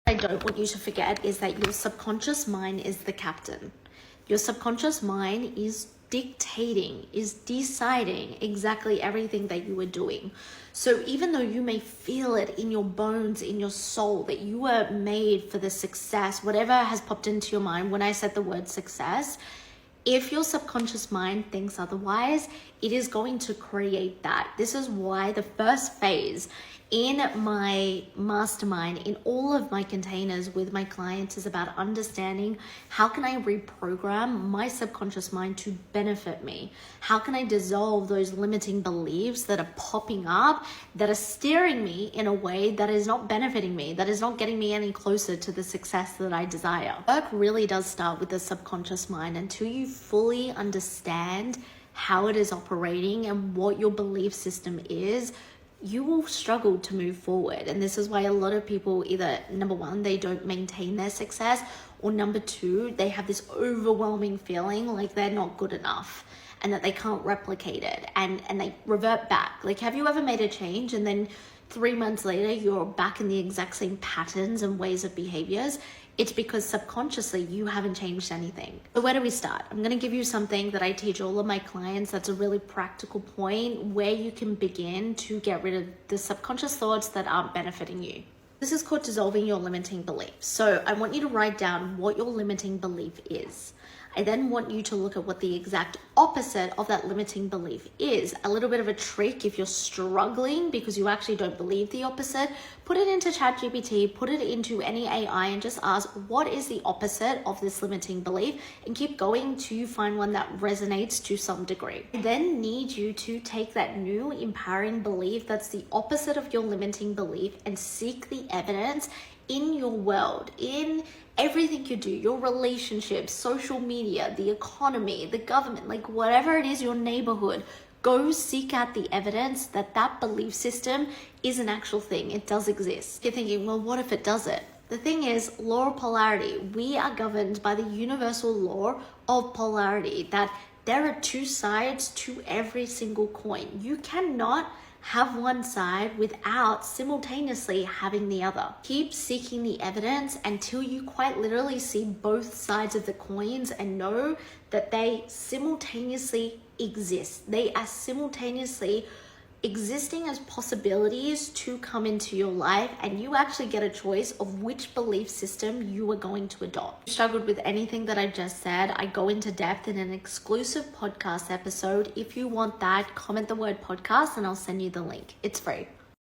I don't want you to forget is that your subconscious mind is the captain. Your subconscious mind is dictating, is deciding exactly everything that you are doing. So even though you may feel it in your bones, in your soul, that you were made for the success, whatever has popped into your mind when I said the word success, if your subconscious mind thinks otherwise, it is going to create that. This is why the first phase in my mastermind, in all of my containers with my clients, is about understanding how can I reprogram my subconscious mind to benefit me? How can I dissolve those limiting beliefs that are popping up, that are steering me in a way that is not benefiting me, that is not getting me any closer to the success that I desire? Work really does start with the subconscious mind. Until you fully understand how it is operating and what your belief system is, you will struggle to move forward. And this is why a lot of people either, number one, they don't maintain their success, or number two, they have this overwhelming feeling like they're not good enough and that they can't replicate it, and they revert back. Like, have you ever made a change and then 3 months later you're back in the exact same patterns and ways of behaviors? It's because subconsciously you haven't changed anything. So where do we start? I'm going to give you something that I teach all of my clients that's a really practical point where you can begin to get rid of the subconscious thoughts that aren't benefiting you. This is called dissolving your limiting beliefs. So I want you to write down what your limiting belief is. I then want you to look at what the exact opposite of that limiting belief is. A little bit of a trick if you're struggling because you actually don't believe the opposite, put it into ChatGPT, put it into any AI and just ask, what is the opposite of this limiting belief? And keep going till you find one that resonates to some degree. I then need you to take that new empowering belief that's the opposite of your limiting belief and seek the evidence in your world, in everything you do, your relationships, social media, the economy, the government, like whatever it is, your neighborhood. Go seek out the evidence that that belief system is an actual thing. It does exist. You're thinking, well, what if it doesn't? The thing is, law of polarity. We are governed by the universal law of polarity, that there are two sides to every single coin. You cannot have one side without simultaneously having the other. Keep seeking the evidence until you quite literally see both sides of the coins and know that they simultaneously exist. They are simultaneously existing as possibilities to come into your life, and you actually get a choice of which belief system you are going to adopt. If you struggled with anything that I just said, I go into depth in an exclusive podcast episode. If you want that, comment the word podcast and I'll send you the link. It's free.